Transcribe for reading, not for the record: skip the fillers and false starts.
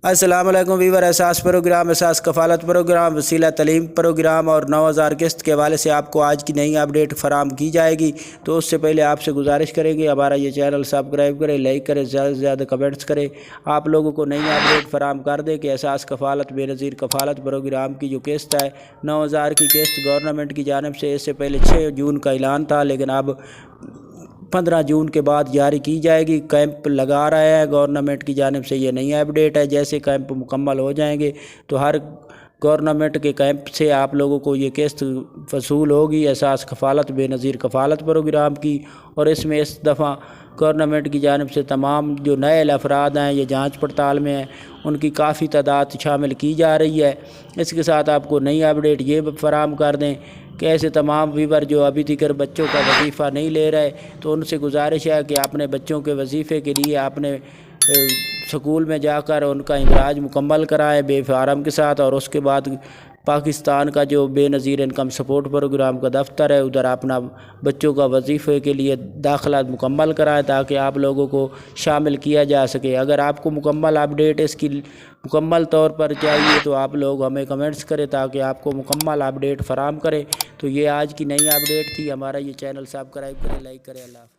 السلام علیکم ویور، احساس پروگرام، احساس کفالت پروگرام، وسیلہ تعلیم پروگرام اور 9000 قسط کے حوالے سے آپ کو آج کی نئی اپڈیٹ فراہم کی جائے گی۔ تو اس سے پہلے آپ سے گزارش کریں گے ہمارا یہ چینل سبسکرائب کریں، لائک کریں، زیادہ سے زیادہ کمنٹس کریں، آپ لوگوں کو نئی اپڈیٹ فراہم کر دیں کہ احساس کفالت بے نظیر کفالت پروگرام کی جو قسط ہے 9000 کی قسط گورنمنٹ کی جانب سے اس سے پہلے 6 جون کا اعلان تھا، لیکن اب 15 جون کے بعد جاری کی جائے گی۔ کیمپ لگا رہا ہے گورنمنٹ کی جانب سے، یہ نئی اپڈیٹ ہے۔ جیسے کیمپ مکمل ہو جائیں گے تو ہر گورنمنٹ کے کیمپ سے آپ لوگوں کو یہ قسط وصول ہوگی احساس کفالت بے نظیر کفالت پروگرام کی۔ اور اس میں اس دفعہ گورنمنٹ کی جانب سے تمام جو نئے افراد ہیں یہ جانچ پڑتال میں ہیں، ان کی کافی تعداد شامل کی جا رہی ہے۔ اس کے ساتھ آپ کو نئی اپڈیٹ یہ فراہم کر دیں کہ ایسے تمام ویور جو ابھی تک بچوں کا وظیفہ نہیں لے رہے تو ان سے گزارش ہے کہ اپنے بچوں کے وظیفے کے لیے اپنے سکول میں جا کر ان کا اندراج مکمل کرائیں بے فارم کے ساتھ، اور اس کے بعد پاکستان کا جو بے نظیر انکم سپورٹ پروگرام کا دفتر ہے ادھر اپنا بچوں کا وظیفے کے لیے داخلہ مکمل کرائیں تاکہ آپ لوگوں کو شامل کیا جا سکے۔ اگر آپ کو مکمل اپڈیٹ اس کی مکمل طور پر چاہیے تو آپ لوگ ہمیں کمنٹس کریں تاکہ آپ کو مکمل اپڈیٹ فراہم کریں۔ تو یہ آج کی نئی اپڈیٹ تھی، ہمارا یہ چینل سبسکرائب کریں، لائک کریں، اللہ حافظ۔